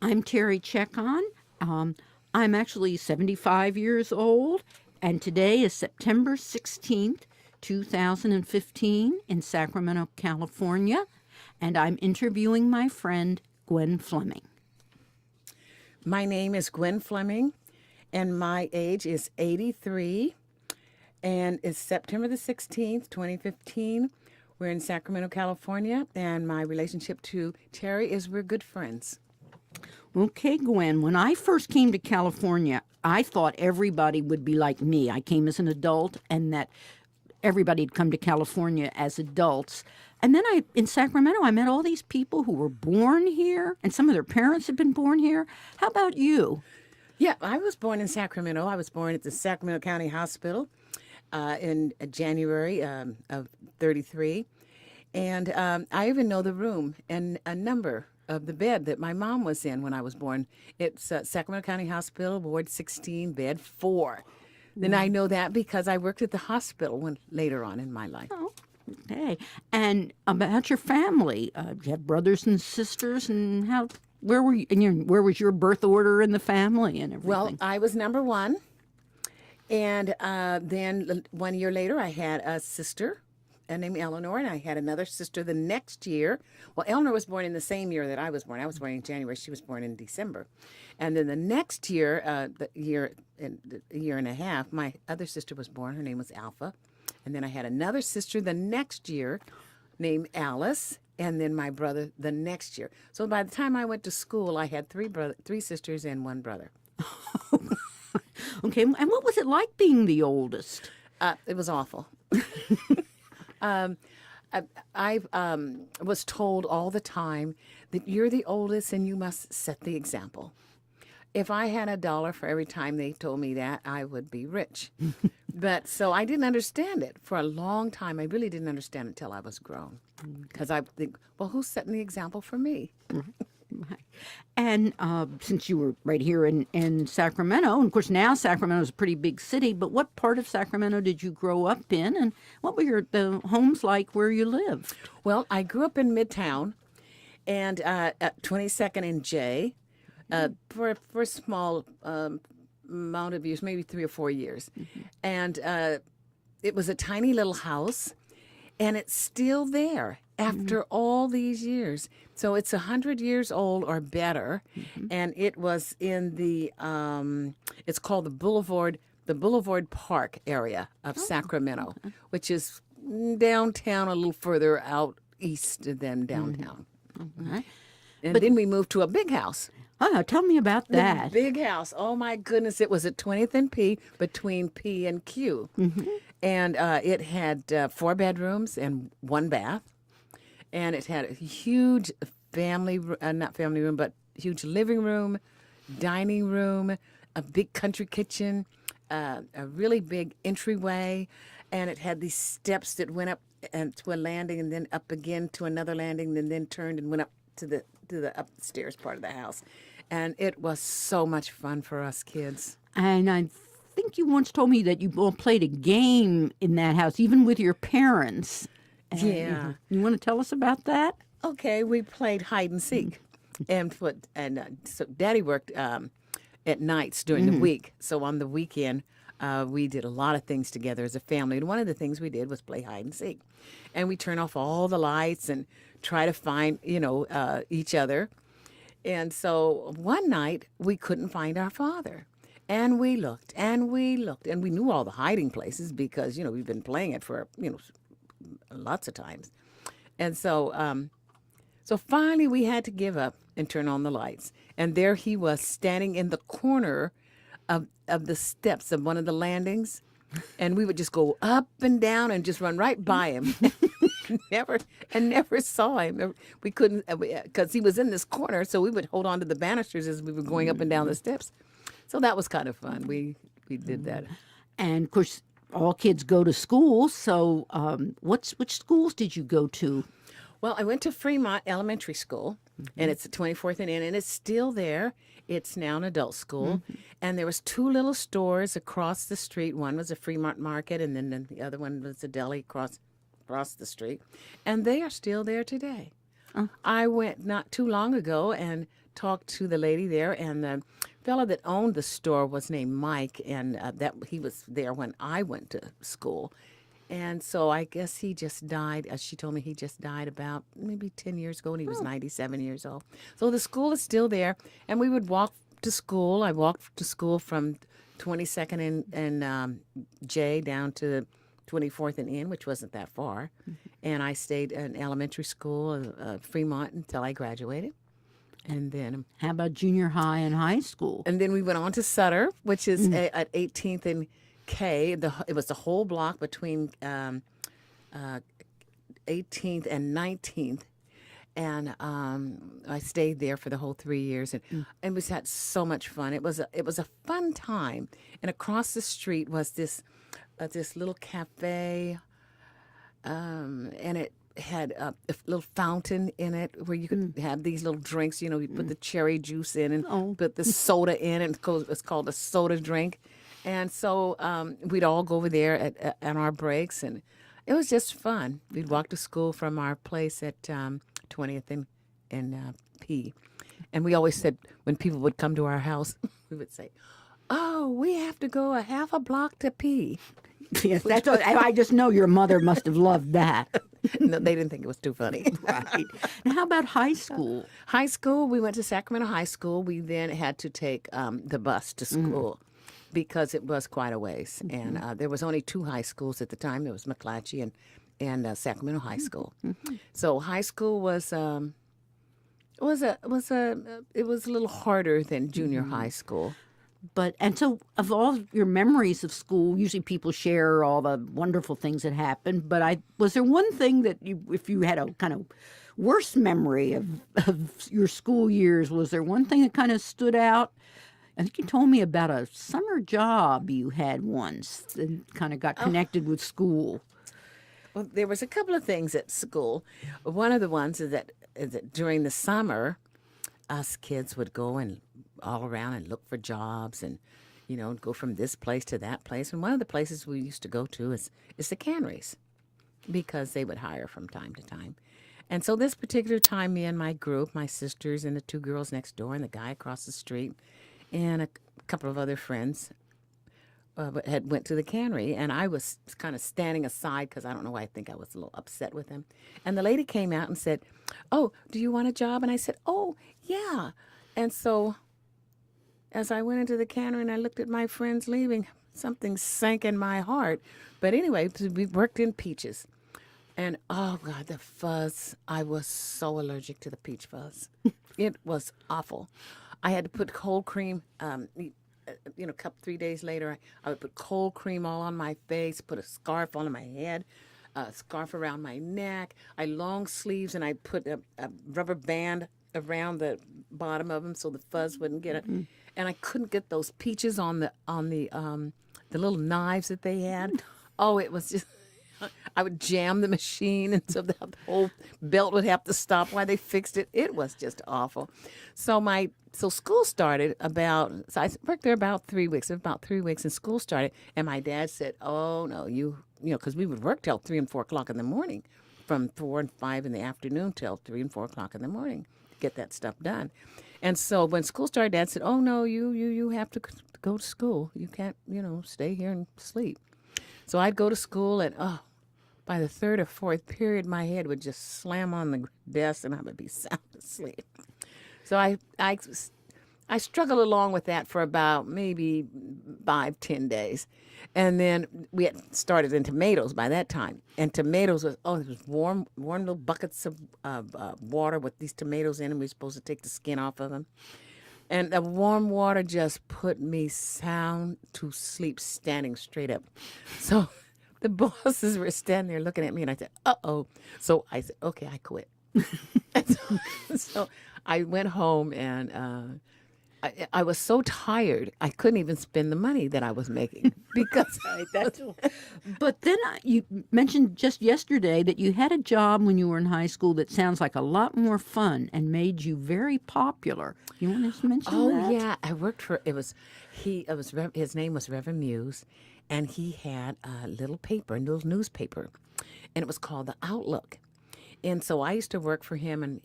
I'm Terry Chekon. I'm actually 75 years old, and today is September 16th, 2015, in Sacramento, California, and I'm interviewing my friend Gwen Fleming. My name is Gwen Fleming, and my age is 83, and it's September the 16th, 2015. We're in Sacramento, California, and my relationship to Terry is we're good friends. Okay, Gwen, when I first came to California, I thought everybody would be like me. I came as an adult, and that everybody'd come to California as adults. And then in Sacramento, I met all these people who were born here, and some of their parents had been born here. How about you? Yeah, I was born in Sacramento. I was born at the Sacramento County Hospital in January of 33. And I even know the room and a number of the bed that my mom was in when I was born. It's Sacramento County Hospital, Ward 16, bed 4. Then I know that because I worked at the hospital later on in my life. Oh, okay. And about your family, you have brothers and sisters, and where were you? And where was your birth order in the family and everything? Well, I was number 1. And then 1 year later, I had a sister named Eleanor, and I had another sister the next year. Well, Eleanor was born in the same year that I was born. I was born in January. She was born in December. And then the next year, a year and a half, my other sister was born. Her name was Alpha. And then I had another sister the next year named Alice, and then my brother the next year. So by the time I went to school, I had three sisters and 1 brother. Okay, and what was it like being the oldest? It was awful. I was told all the time that you're the oldest and you must set the example. If I had $1 for every time they told me that, I would be rich. But so I didn't understand it for a long time. I really didn't understand it until I was grown. Because I think, well, who's setting the example for me? Right. And since you were right here in Sacramento, and of course now Sacramento is a pretty big city, but what part of Sacramento did you grow up in, and what were the homes like where you lived? Well, I grew up in Midtown, and at 22nd and J, for a small amount of years, maybe 3 or 4 years. Mm-hmm. And it was a tiny little house, and it's still there after all these years. So it's 100 years old or better, and it was in the it's called the Boulevard Park area of Sacramento, which is downtown, a little further out east than downtown. Okay. And then we moved to a big house. Oh, tell me about that. The big house. Oh my goodness! It was at 20th and P, between P and Q, and it had 4 bedrooms and 1 bath. And it had a huge not family room, but huge living room, dining room, a big country kitchen, a really big entryway, and it had these steps that went up and to a landing, and then up again to another landing, and then turned and went up to the upstairs part of the house. And it was so much fun for us kids. And I think you once told me that you all played a game in that house, even with your parents. Yeah. You want to tell us about that? Okay, we played hide and seek, so Daddy worked at nights during the week. So on the weekend, we did a lot of things together as a family. And one of the things we did was play hide and seek, and we turn off all the lights and try to find each other. And so one night we couldn't find our father. And we looked, and we looked, and we knew all the hiding places because, we've been playing it for, lots of times. And so so finally we had to give up and turn on the lights. And there he was standing in the corner of the steps of one of the landings. And we would just go up and down and just run right by him. never saw him. We couldn't, because he was in this corner, so we would hold on to the banisters as we were going up and down the steps. So that was kind of fun. We did that. And of course, all kids go to school. So, which schools did you go to? Well, I went to Fremont Elementary School, and it's at 24th and N, and it's still there. It's now an adult school. And there was 2 little stores across the street. One was a Fremont Market, and then the other one was a deli across the street. And they are still there today. I went not too long ago and talked to the lady there, and the fellow that owned the store was named Mike, and that he was there when I went to school. And so I guess he just died. As she told me, he just died about maybe 10 years ago, and he was 97 years old. So the school is still there, and we would walk to school. I walked to school from 22nd and J down to 24th and N, which wasn't that far. And I stayed in elementary school, Fremont, until I graduated. And then, How about junior high and high school? and then we went on to Sutter, which is at 18th and K. It was the whole block between 18th and 19th. And I stayed there for the whole 3 years, and we had so much fun. It was a fun time. And across the street was this little cafe, and it had a little fountain in it where you could have these little drinks. You know, you put the cherry juice in and put the soda in, and it's called a soda drink. And so we'd all go over there at our breaks, and it was just fun. We'd walk to school from our place at 20th and P. And we always said, when people would come to our house, we would say, "Oh, we have to go a half a block to P." Yes, that's what, I just know your mother must have loved that. No, they didn't think it was too funny. Right. Now, how about high school? High school, we went to Sacramento High School. We then had to take the bus to school because it was quite a ways. And there was only 2 high schools at the time. There was McClatchy and Sacramento High School. So high school was a little harder than junior high school. And so of all your memories of school, usually people share all the wonderful things that happened. But was there one thing that if you had a kind of worst memory of your school years, was there one thing that kind of stood out? I think you told me about a summer job you had once that kind of got connected with school. Well, there was a couple of things at school. One of the ones is that during the summer, us kids would go and all around and look for jobs and, go from this place to that place. And one of the places we used to go to is the canneries because they would hire from time to time. And so this particular time, me and my group, my sisters and the 2 girls next door and the guy across the street and a couple of other friends went to the cannery, and I was kind of standing aside because I don't know why, I think I was a little upset with him. And the lady came out and said, "Oh, do you want a job?" And I said, "Oh, yeah." And so as I went into the cannery and I looked at my friends leaving, something sank in my heart. But anyway, we worked in peaches. And oh, God, the fuzz. I was so allergic to the peach fuzz. It was awful. I had to put cold cream, 3 days later, I would put cold cream all on my face, put a scarf on my head, a scarf around my neck. I long sleeves, and I put a rubber band around the bottom of them so the fuzz wouldn't get it. And I couldn't get those peaches on the little knives that they had. Oh, it was just. I would jam the machine, and so the whole belt would have to stop while they fixed it. It was just awful. So school started so I worked there about 3 weeks. About 3 weeks, and school started, and my dad said, "Oh no, because we would work till 3 and 4 o'clock in the morning, from 4 and 5 in the afternoon till 3 and 4 o'clock in the morning to get that stuff done." And so when school started, Dad said, "Oh no, you have to go to school. You can't stay here and sleep." So I'd go to school, and by the 3rd or 4th period, my head would just slam on the desk, and I would be sound asleep. So I struggled along with that for about maybe 5-10 days, and then we had started in tomatoes by that time. And tomatoes it was warm little buckets of water with these tomatoes in them. We were supposed to take the skin off of them. And the warm water just put me sound to sleep, standing straight up. So the bosses were standing there looking at me, and I said, "Uh-oh." So I said, "Okay, I quit." And so I went home, and I was so tired, I couldn't even spend the money that I was making because But then you mentioned just yesterday that you had a job when you were in high school that sounds like a lot more fun and made you very popular. You want to mention that? Oh yeah, I worked for his name was Reverend Muse, and he had a little newspaper, and it was called The Outlook. And so I used to work for him, and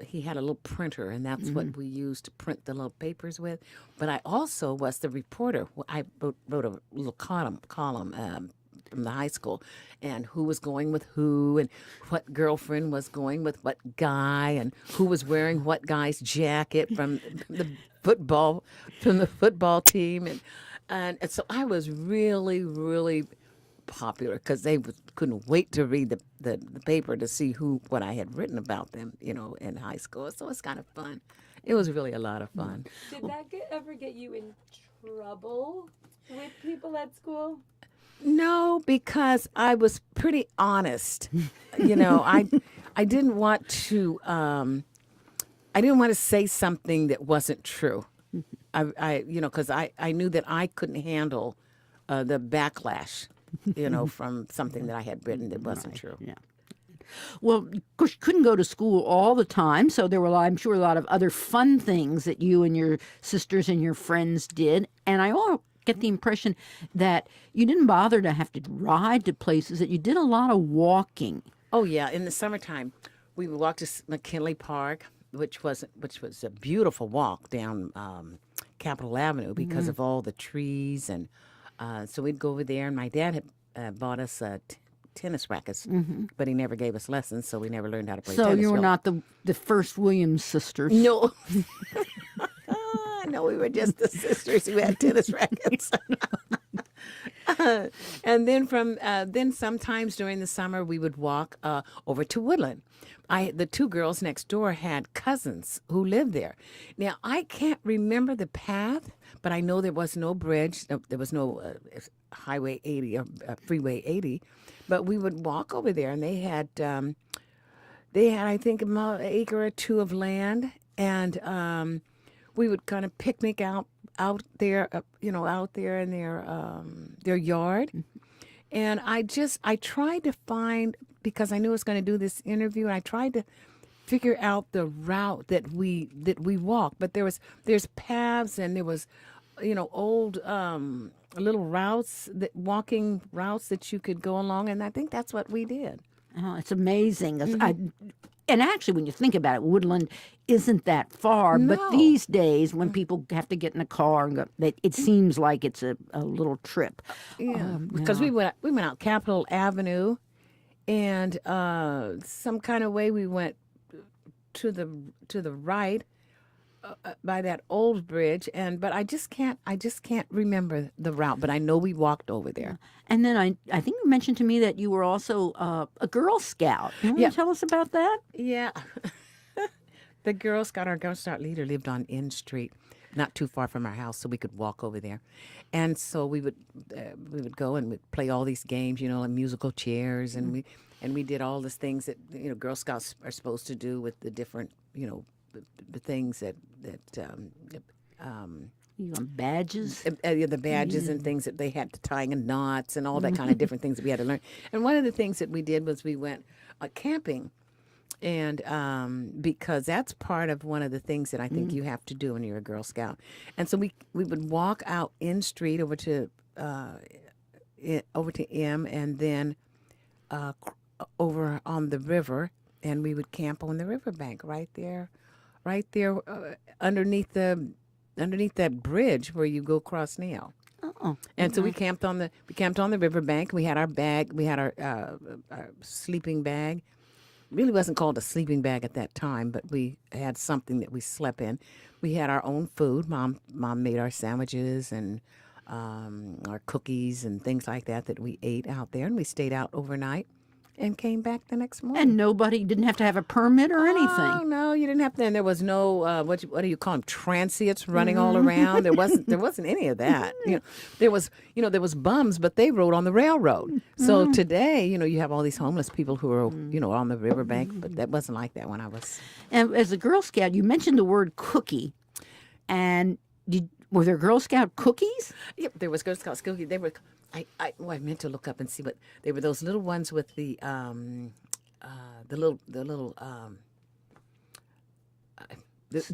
he had a little printer, and that's what we used to print the little papers with. But I also was the reporter. I wrote a little column from the high school, and who was going with who, and what girlfriend was going with what guy, and who was wearing what guy's jacket from the football team, and so I was really, really popular because they couldn't wait to read the paper to see what I had written about them, in high school. So it's kind of fun. It was really a lot of fun. Did that ever get you in trouble with people at school? No, because I was pretty honest. I didn't want to. I didn't want to say something that wasn't true. Because I knew that I couldn't handle the backlash, from something that I had written that wasn't true. Yeah. Well, of course, you couldn't go to school all the time, so there were, I'm sure, a lot of other fun things that you and your sisters and your friends did. And I all get the impression that you didn't bother to have to ride to places, that you did a lot of walking. Oh, yeah. In the summertime, we would walk to McKinley Park, which was a beautiful walk down Capitol Avenue because of all the trees. And so we'd go over there, and my dad had bought us tennis rackets, but he never gave us lessons, so we never learned how to play tennis. So you were really. not the first Williams sisters. No. No, we were just the sisters who had tennis rackets. And then then sometimes during the summer we would walk over to Woodland. The two girls next door had cousins who lived there. Now I can't remember the path, but I know there was no bridge. There was no Highway 80 or Freeway 80, but we would walk over there, and they had I think about an acre or two of land, and we would kind of picnic out there, out there in their yard. And I tried to find, because I knew I was going to do this interview, and I tried to figure out the route that we walked. But there's paths, and there was, old little routes, walking routes that you could go along, and I think that's what we did. Oh, it's amazing. And actually, when you think about it, Woodland isn't that far. No. But these days, when people have to get in a car, and go, it seems like it's a little trip. Yeah, because we went out Capitol Avenue, and some kind of way we went to the right by that old bridge, but I just can't remember the route. But I know we walked over there. And then I think you mentioned to me that you were also a Girl Scout. You want to tell us about that? Yeah. Our Girl Scout leader lived on N Street, not too far from our house, so we could walk over there. And so we would go and we'd play all these games, like musical chairs, and we did all these things that Girl Scouts are supposed to do with the different the things that You want badges? the badges and things that they had to tying in knots and all that kind of different things that we had to learn. And one of the things that we did was we went camping, and because that's part of one of the things that I think you have to do when you're a Girl Scout. And so we would walk out in street over to M, and then over on the river, and we would camp on the riverbank right there underneath that bridge where you go across now. Oh, And so we camped on the riverbank. We had our bag. We had our sleeping bag. Really wasn't called a sleeping bag at that time, but we had something that we slept in. We had our own food. Mom made our sandwiches and our cookies and things like that we ate out there, and we stayed out overnight and came back the next morning. and nobody didn't have to have a permit or anything. Oh no, you didn't have to. And there was no what do you call them? Transients running all around. There wasn't any of that. There was bums, but they rode on the railroad. So today, you have all these homeless people who are on the riverbank, but that wasn't like that when I was. And as a Girl Scout, you mentioned the word cookie, and were there Girl Scout cookies? Yep, there was Girl Scouts cookies. They were. I meant to look up and see, but they were those little ones with the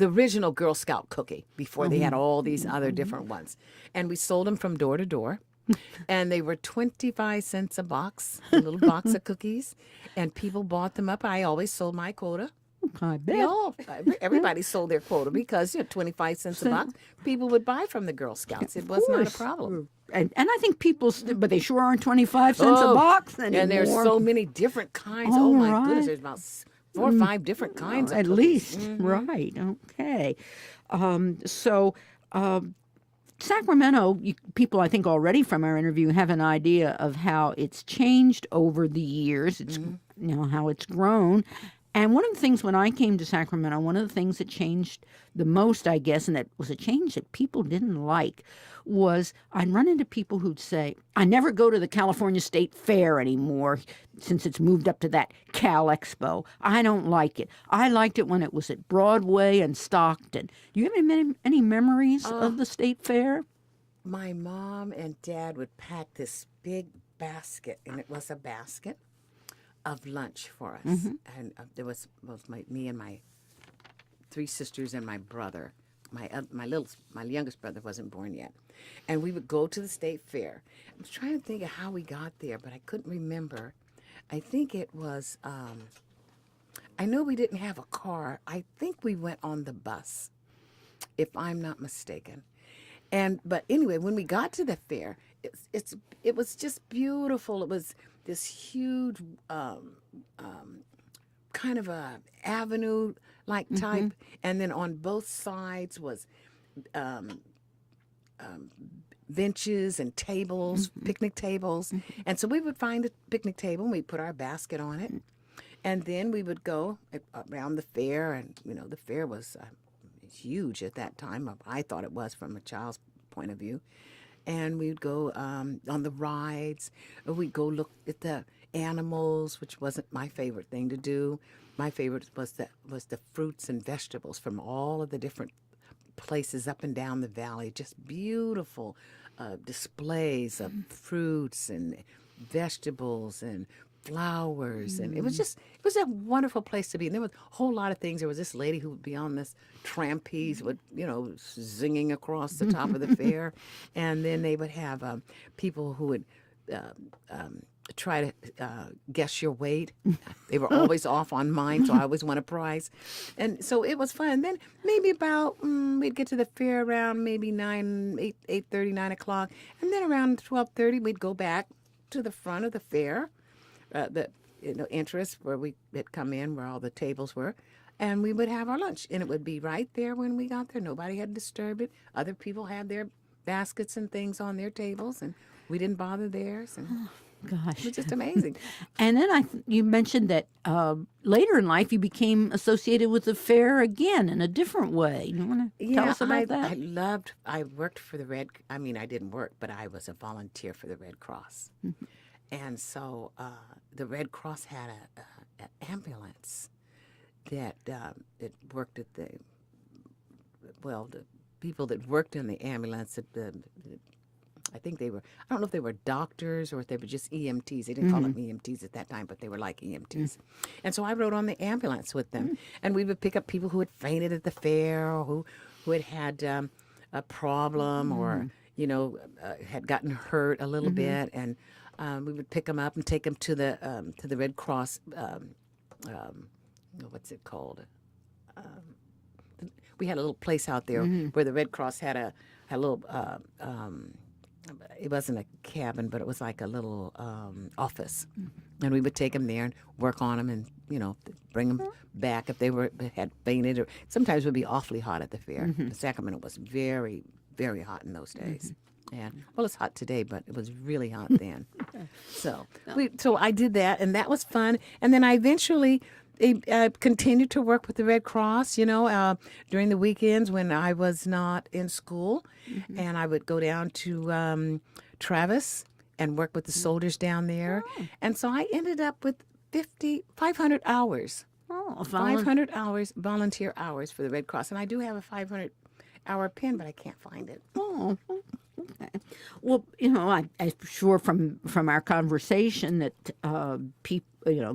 original Girl Scout cookie before they had all these other different ones, and we sold them from door to door, and they were 25 cents a box, a little box of cookies, and people bought them up. I always sold my quota. I bet. Everybody sold their quota because 25 cents a box. People would buy from the Girl Scouts. It was not a problem. And I think people, but they sure aren't 25 cents a box anymore. And there's so many different kinds. Oh my goodness, there's about 4 or 5 different kinds of at cookies. least, right? Okay, so. Sacramento, people I think already from our interview have an idea of how it's changed over the years. It's how it's grown. And one of the things when I came to Sacramento, one of the things that changed the most, I guess, and that was a change that people didn't like, was I'd run into people who'd say, I never go to the California State Fair anymore since it's moved up to that Cal Expo. I don't like it. I liked it when it was at Broadway and Stockton. Do you have any memories of the State Fair? My mom and dad would pack this big basket, and it was a basket of lunch for us. And there was me and my 3 sisters and my brother. My youngest brother wasn't born yet. And we would go to the State Fair. I was trying to think of how we got there, but I couldn't remember. I think it was, I know we didn't have a car. I think we went on the bus, if I'm not mistaken. But anyway, when we got to the fair, it was just beautiful. It was this huge kind of a avenue-like type, and then on both sides was benches and tables, picnic tables. And so we would find a picnic table, and we'd put our basket on it, and then we would go around the fair, and, the fair was huge at that time. I thought it was from a child's point of view. And we'd go on the rides, or we'd go look at the animals, which wasn't my favorite thing to do. My favorite was the fruits and vegetables from all of the different places up and down the valley. Just beautiful displays of fruits and vegetables and flowers, and it was a wonderful place to be. And there was a whole lot of things. There was this lady who would be on this trapeze, with zinging across the top of the fair, and then they would have people who would try to guess your weight. They were always off on mine, so I always won a prize, and so it was fun. And then maybe about we'd get to the fair around maybe 8:30, 9 o'clock, and then around 12:30 we'd go back to the front of the fair. The entrance where we had come in, where all the tables were, and we would have our lunch, and it would be right there when we got there. Nobody had disturbed it. Other people had their baskets and things on their tables, and we didn't bother theirs. And Gosh, it was just amazing. And then you mentioned that later in life you became associated with the fair again in a different way. You want to tell us about that? I worked for I didn't work, but I was a volunteer for the Red Cross. And so the Red Cross had an ambulance that worked at the people that worked in the ambulance, I think I don't know if they were doctors or if they were just EMTs. They didn't call them EMTs at that time, but they were like EMTs. And so I rode on the ambulance with them, and we would pick up people who had fainted at the fair, or who had a problem, or had gotten hurt a little bit, and we would pick them up and take them to the Red Cross. What's it called? We had a little place out there where the Red Cross had a little. It wasn't a cabin, but it was like a little office, and we would take them there and work on them, and bring them back if they had fainted, or sometimes it would be awfully hot at the fair. Sacramento was very, very hot in those days. And it's hot today, but it was really hot then. So I did that, and that was fun. And then I eventually continued to work with the Red Cross, during the weekends when I was not in school. And I would go down to Travis and work with the soldiers down there. And so I ended up with 500 hours. 500 hours, volunteer hours for the Red Cross. And I do have a 500-hour pin, but I can't find it. Oh, okay. Well, I'm sure from our conversation that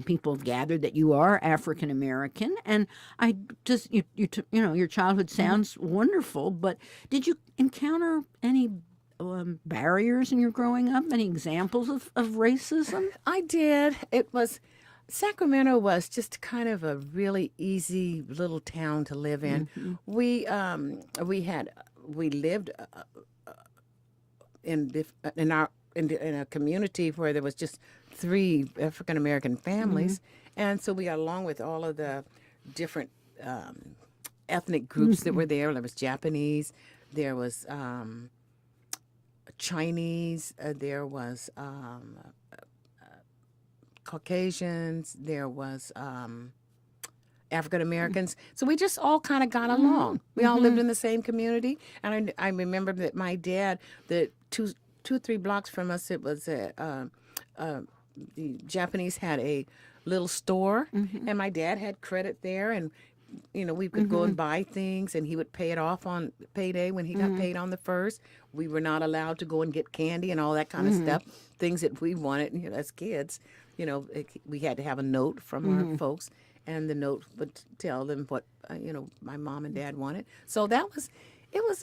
people have gathered that you are African American, and I just your childhood sounds wonderful. But did you encounter any barriers in your growing up? Any examples of racism? I did. It was Sacramento was just kind of a really easy little town to live in. We lived in a community where there was just 3 African American families, and so we got along with all of the different ethnic groups that were there. There was Japanese, there was Chinese, there was Caucasians, there was African Americans. So we just all kind of got along. We all lived in the same community. And I remember that my dad, the two or three blocks from us, it was the Japanese had a little store, and my dad had credit there, and we could go and buy things, and he would pay it off on payday when he got paid on the first. We were not allowed to go and get candy and all that kind of stuff, things that we wanted as kids. We had to have a note from our folks, and the note would tell them what my mom and dad wanted. So it was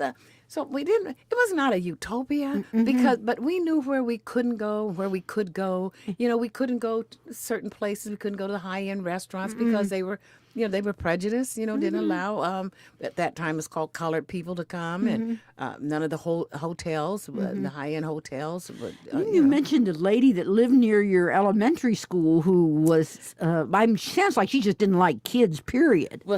not a utopia but we knew where we couldn't go, where we could go. We couldn't go to certain places. We couldn't go to the high-end restaurants because they were prejudiced, didn't allow, at that time it's called colored people to come, and none of the hotels, the high-end hotels. You mentioned a lady that lived near your elementary school who was, sounds like she just didn't like kids, period. Well,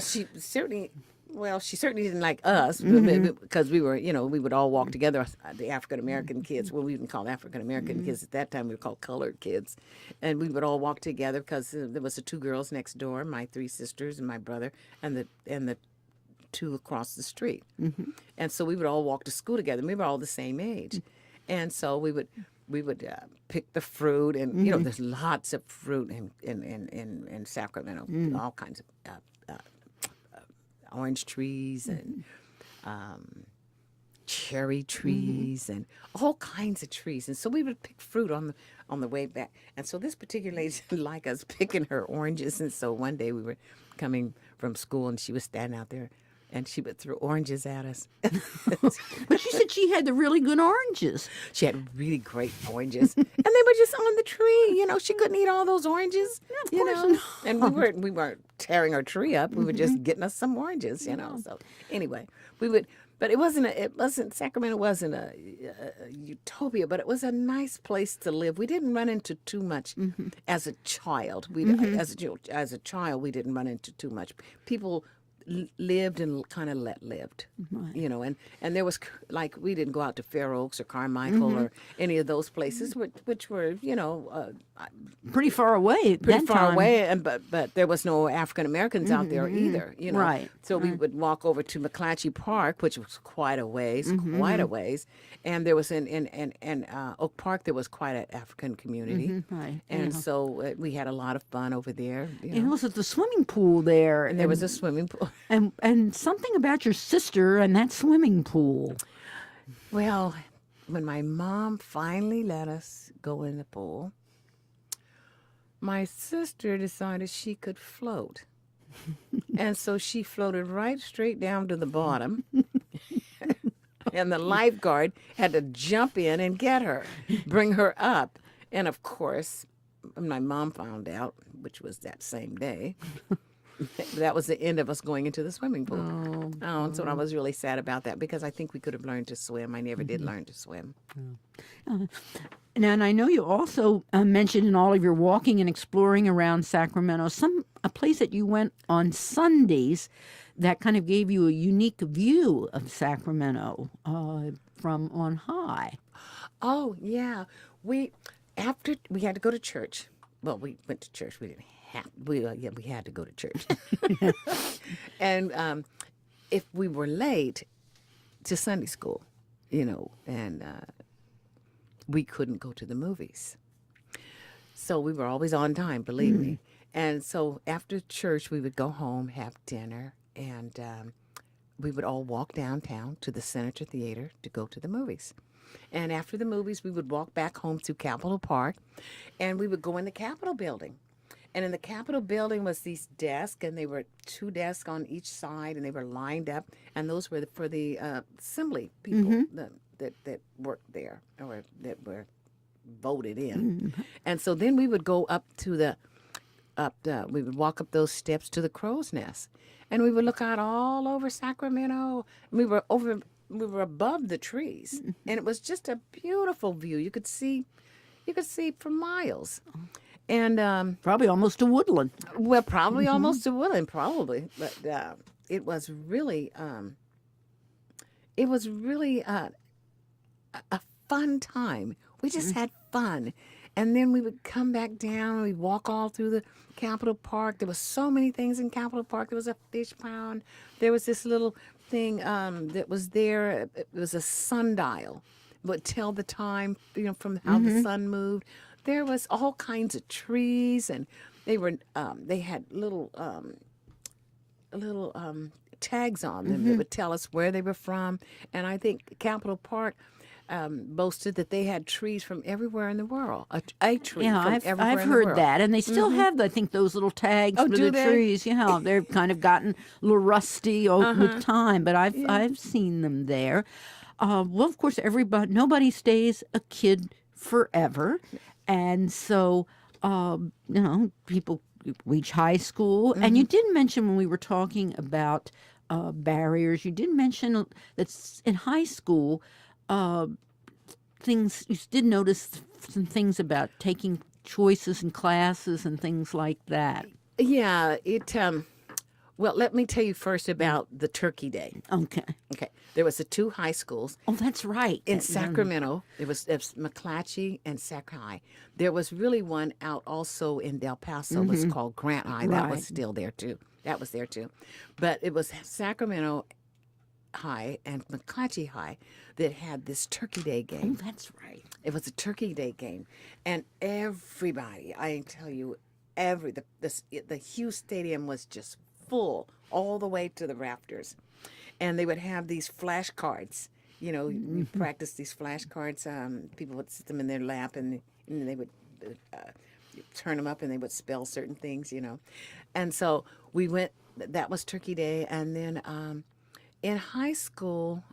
she certainly didn't like us because we were, we would all walk together, the African American kids. Well, we didn't call African American kids at that time. We were called colored kids. And we would all walk together because there was the 2 girls next door, my 3 sisters and my brother, and the 2 across the street. And so we would all walk to school together. We were all the same age. And so we would pick the fruit, and there's lots of fruit in Sacramento, all kinds of orange trees and cherry trees and all kinds of trees. And so we would pick fruit on the way back. And so this particular lady didn't like us picking her oranges. And so one day we were coming from school, and she was standing out there, and she would throw oranges at us. But she said she had the really good oranges. She had really great oranges, and they were just on the tree. She couldn't eat all those oranges. Yeah, of course not. And we weren't tearing our tree up. We were just getting us some oranges. So anyway, but Sacramento wasn't a utopia, but it was a nice place to live. We didn't run into too much as a child. As a child, we didn't run into too much. People lived and kind of lived, and there was, like, we didn't go out to Fair Oaks or Carmichael or any of those places, which were pretty far away. And but there was no African Americans out there either. Right. So we would walk over to McClatchy Park, which was quite a ways, and there was in Oak Park there was quite an African community, Right. and so we had a lot of fun over there. And was at the swimming pool there, And there was a swimming pool. and something about your sister and that swimming pool. Well, when my mom finally let us go in the pool, my sister decided she could float. And so she floated right straight down to the bottom. And the lifeguard had to jump in and get her, bring her up. And of course, when my mom found out, which was that same day, that was the end of us going into the swimming pool. And so I was really sad about that, because I think we could have learned to swim. I never did learn to swim. And I know you also mentioned in all of your walking and exploring around Sacramento a place that you went on Sundays that kind of gave you a unique view of Sacramento from on high. Oh, yeah. After we had to go to church. Well, we went to church. We didn't have. We had to go to church. And if we were late to Sunday school, and we couldn't go to the movies. So we were always on time, believe me. And so after church, we would go home, have dinner, and we would all walk downtown to the Senator Theater to go to the movies. And after the movies, we would walk back home through Capitol Park, and we would go in the Capitol building. And in the Capitol building was these desks, and they were 2 desks on each side, and they were lined up, and those were for the assembly people that worked there, or that were voted in. And so then we would go up to we would walk up those steps to the crow's nest, and we would look out all over Sacramento. We were above the trees, and it was just a beautiful view. You could see for miles. And Probably almost a woodland. well, probably almost a woodland, probably, but it was really a fun time. We just had fun. And then we would come back down and we'd walk all through the Capitol Park. There was so many things in Capitol Park. There was a fish pound. There was this little thing that was there. It was a sundial. It would tell the time, from how the sun moved. There was all kinds of trees, and they had little tags on them that would tell us where they were from. And I think Capitol Park boasted that they had trees from everywhere in the world. A tree Yeah, from I've everywhere in the heard world. that, and they still have, I think, those little tags for do the they? trees. Yeah, they've kind of gotten a little rusty with time, but I've seen them there. Well, of course, nobody stays a kid forever, and so people reach high school. And you did mention when we were talking about barriers, you did mention that in high school. Things you did notice some things about taking choices in classes and things like that. Yeah, well, let me tell you first about the Turkey Day. Okay. Okay, there was the two high schools Oh, that's right. in Sacramento. It was McClatchy and Sac High. There was really one out also in El Paso. It was called Grant High. That was Right. still there too. That was there too, but it was Sacramento High and McClatchy High that had this Turkey Day Oh, game. that's right. It was a Turkey Day game, and everybody, I tell you, the Hughes Stadium was just full all the way to the rafters, and they would have these flashcards. You practice these flashcards. People would sit them in their lap, and they would turn them up, and they would spell certain things. And so we went. That was Turkey Day, and then. In high school,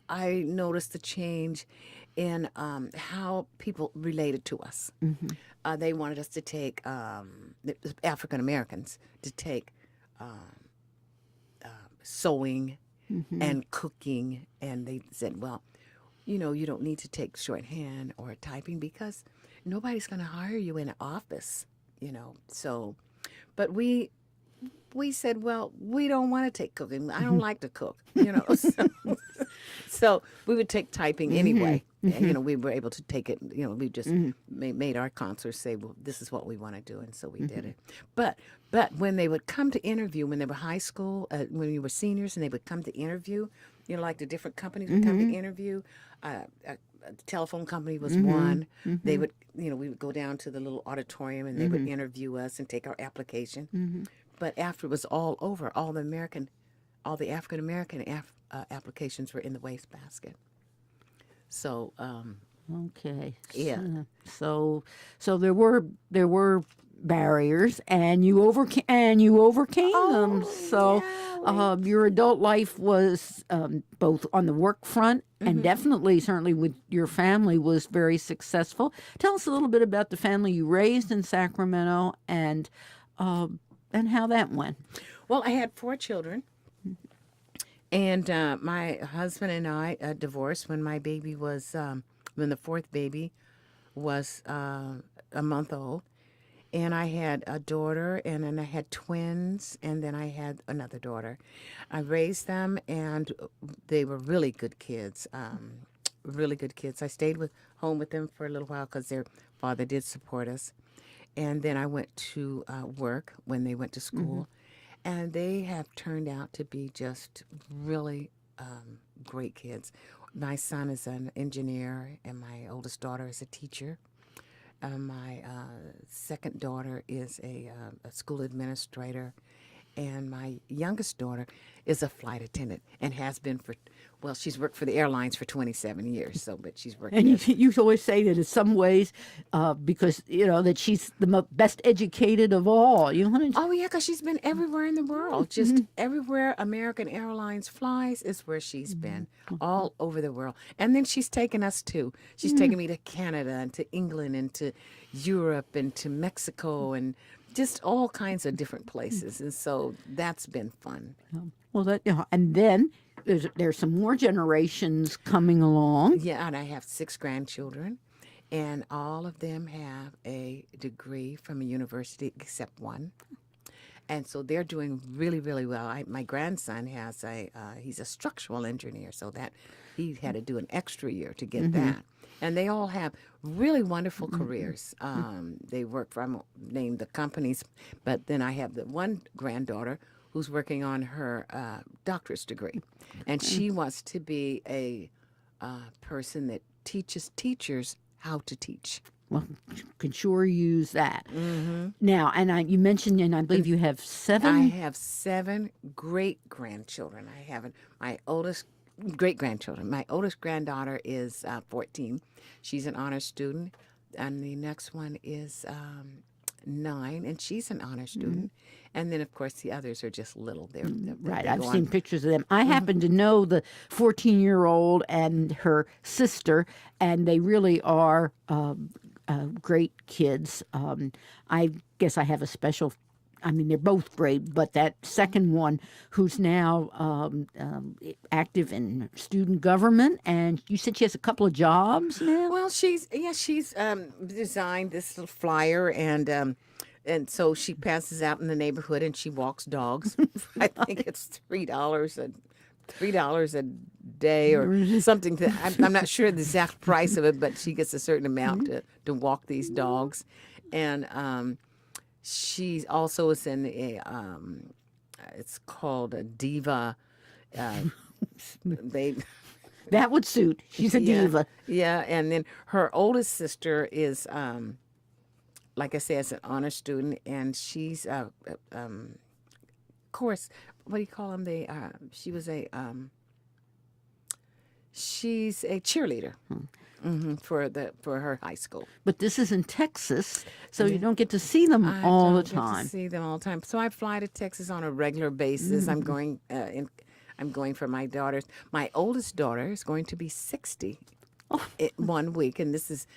I noticed the change in how people related to us. They wanted us to take, African Americans, to take sewing and cooking. And they said, well, you don't need to take shorthand or typing because nobody's going to hire you in an office, So, but we said, well, we don't want to take cooking. I don't like to cook, So we would take typing anyway. And, we were able to take it. We just made our counselors say, well, this is what we want to do, and so we did it. But when they would come to interview, when they were high school, when you were seniors, and they would come to interview, like the different companies would come to interview. A telephone company was one. They would, we would go down to the little auditorium, and they would interview us and take our application. But after it was all over, all the African American applications were in the wastebasket. So, Okay. Yeah. So there were barriers, and you overcame them. So your adult life was both on the work front and certainly with your family was very successful. Tell us a little bit about the family you raised in Sacramento and how that went. Well, I had 4 children, and my husband and I divorced when my baby was, when the 4th baby was a month old. And I had a daughter, and then I had twins, and then I had another daughter. I raised them, and they were really good kids, really good kids. I stayed home with them for a little while because their father did support us. And then I went to work when they went to school. And they have turned out to be just really great kids. My son is an engineer, and my oldest daughter is a teacher. My second daughter is a school administrator, and my youngest daughter is a flight attendant and has been she's worked for the airlines for 27 years. But she's worked. And you always say that in some ways, because that she's the best educated of all. Oh yeah, because she's been everywhere in the world. Just everywhere American Airlines flies is where she's been, all over the world. And then she's taken us too. She's taken me to Canada and to England and to Europe and to Mexico and just all kinds of different places. And so that's been fun. Well, and then there's some more generations coming along. Yeah, and I have 6 grandchildren, and all of them have a degree from a university except one. And so they're doing really, really well. My grandson has he's a structural engineer, so that he had to do an extra year to get that. And they all have really wonderful careers. They work for, I won't name the companies, but then I have the one granddaughter who's working on her doctorate degree. And she wants to be a person that teaches teachers how to teach. Well, could sure use that. Now, and you mentioned, and I believe you have 7. I have 7 great grandchildren. I have my oldest great grandchildren. My oldest granddaughter is 14. She's an honor student, and the next one is 9, and she's an honor student. And then, of course, the others are just little. Right, I've seen pictures of them. I happen to know the 14-year-old and her sister, and they really are great kids. I guess I have a special. I mean, they're both great, but that second one, who's now active in student government, and you said she has a couple of jobs now. Well, she's designed this little flyer, and so she passes out in the neighborhood and she walks dogs. I think it's $3 a day or something. I'm not sure the exact price of it, but she gets a certain amount to walk these dogs, and. She also is in a, it's called a diva. That would suit. She's a diva. Yeah, and then her oldest sister is, like I said, is an honor student, and she's, of course, what do you call them? She's a cheerleader. For her high school. But this is in Texas, so you don't get to see them all the time. Get to see them all the time. So I fly to Texas on a regular basis. I'm going for my daughters. My oldest daughter is going to be 60 in 1 week, and this is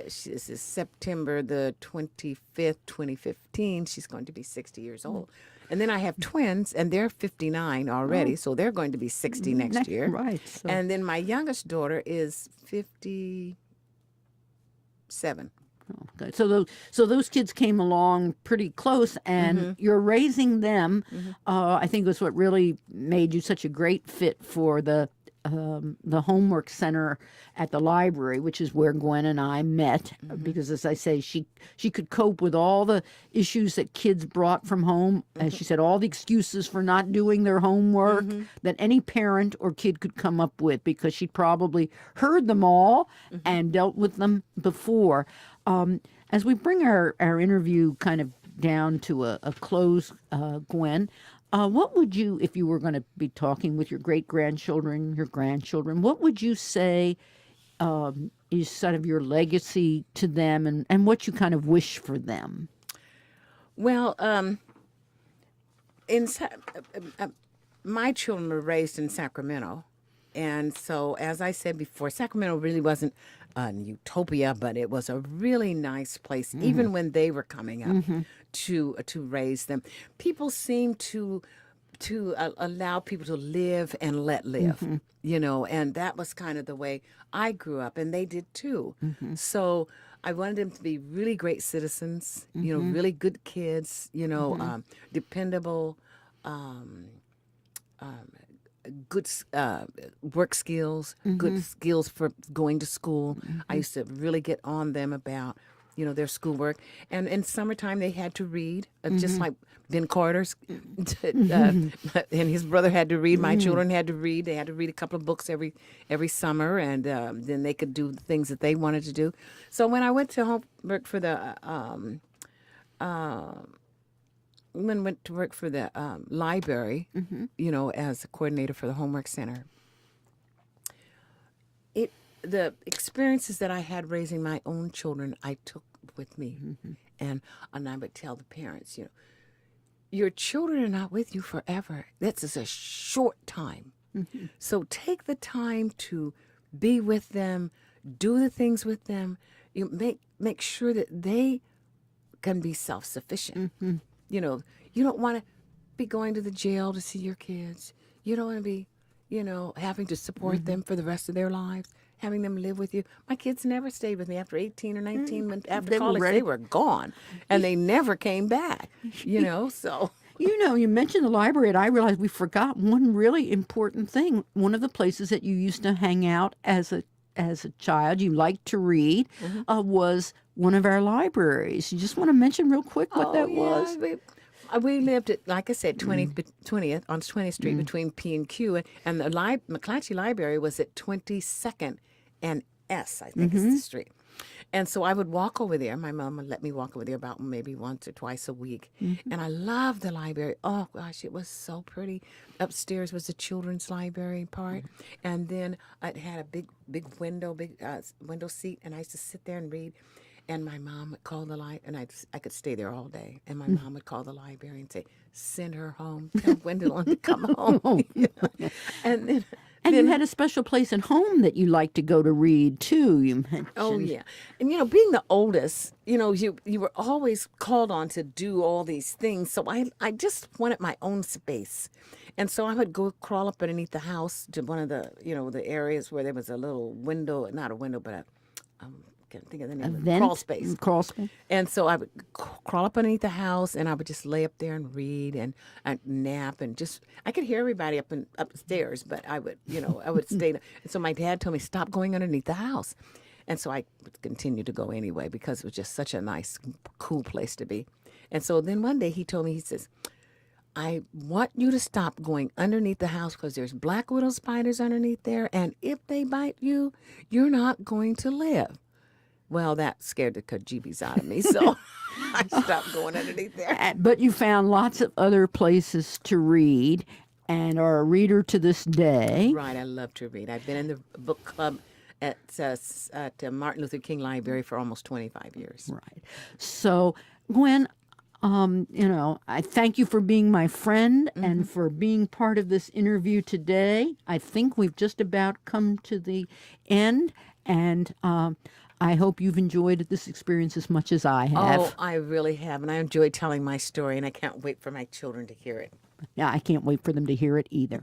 September the 25th, 2015. She's going to be 60 years old. And then I have twins, and they're 59 already, so they're going to be 60 next year. Right. So. And then my youngest daughter is 57. Oh, good. So those kids came along pretty close, and you're raising them. I think was what really made you such a great fit for the homework center at the library, which is where Gwen and I met, because, as I say, she could cope with all the issues that kids brought from home. As she said, all the excuses for not doing their homework that any parent or kid could come up with, because she probably heard them all and dealt with them before. As we bring our interview kind of down to a close, Gwen, what would you, if you were going to be talking with your great-grandchildren, your grandchildren, what would you say is sort of your legacy to them, and what you kind of wish for them? Well, my children were raised in Sacramento. And so, as I said before, Sacramento really wasn't a utopia, but it was a really nice place, even when they were coming up to raise them. People seem to allow people to live and let live, and that was kind of the way I grew up, and they did too. So I wanted them to be really great citizens, really good kids, dependable, good work skills, good skills for going to school. I used to really get on them about, their schoolwork. And in summertime, they had to read, just like Ben Carter's, and his brother had to read. My children had to read. They had to read a couple of books every summer, and then they could do the things that they wanted to do. So when I went to homework for the went to work for the library, as a coordinator for the homework center. The experiences that I had raising my own children, I took with me, and I would tell the parents, your children are not with you forever. This is a short time, so take the time to be with them, do the things with them, you make sure that they can be self-sufficient. You know, you don't want to be going to the jail to see your kids. You don't want to be, having to support them for the rest of their lives, having them live with you. My kids never stayed with me after 18 or 19. After They were college, ready. they were gone, and they never came back. So. You mentioned the library, and I realized we forgot one really important thing. One of the places that you used to hang out as a child, you liked to read, was one of our libraries. You just want to mention real quick what that was? We lived at, like I said, 20th on 20th Street between P and Q, and the McClatchy Library was at 22nd and S, I think is the street. And so I would walk over there. My mom would let me walk over there about maybe once or twice a week. And I loved the library. Oh, gosh, it was so pretty. Upstairs was the children's library part. And then it had a big window seat. And I used to sit there and read. And my mom would call the and I could stay there all day. And my mom would call the library and say, send her home. Tell Gwendolyn to come home. And then... And you had a special place at home that you liked to go to read, too, you mentioned. Oh, yeah. And, being the oldest, you were always called on to do all these things. So I just wanted my own space. And so I would go crawl up underneath the house to one of the, the areas where there was a little window, not a window, but can't think of the name. Crawl space. Crawl space. And so I would crawl up underneath the house, and I would just lay up there and read and I'd nap, and I could hear everybody upstairs, but I would, I would stay. And so my dad told me, stop going underneath the house. And so I would continue to go anyway because it was just such a nice, cool place to be. And so then one day he told me, he says, I want you to stop going underneath the house because there's black widow spiders underneath there, and if they bite you, you're not going to live. Well, that scared the kajeebies out of me, so I stopped going underneath there. But you found lots of other places to read and are a reader to this day. Right, I love to read. I've been in the book club at Martin Luther King Library for almost 25 years. Right. So, Gwen, I thank you for being my friend and for being part of this interview today. I think we've just about come to the end, and I hope you've enjoyed this experience as much as I have. Oh, I really have, and I enjoy telling my story, and I can't wait for my children to hear it. Yeah, I can't wait for them to hear it either.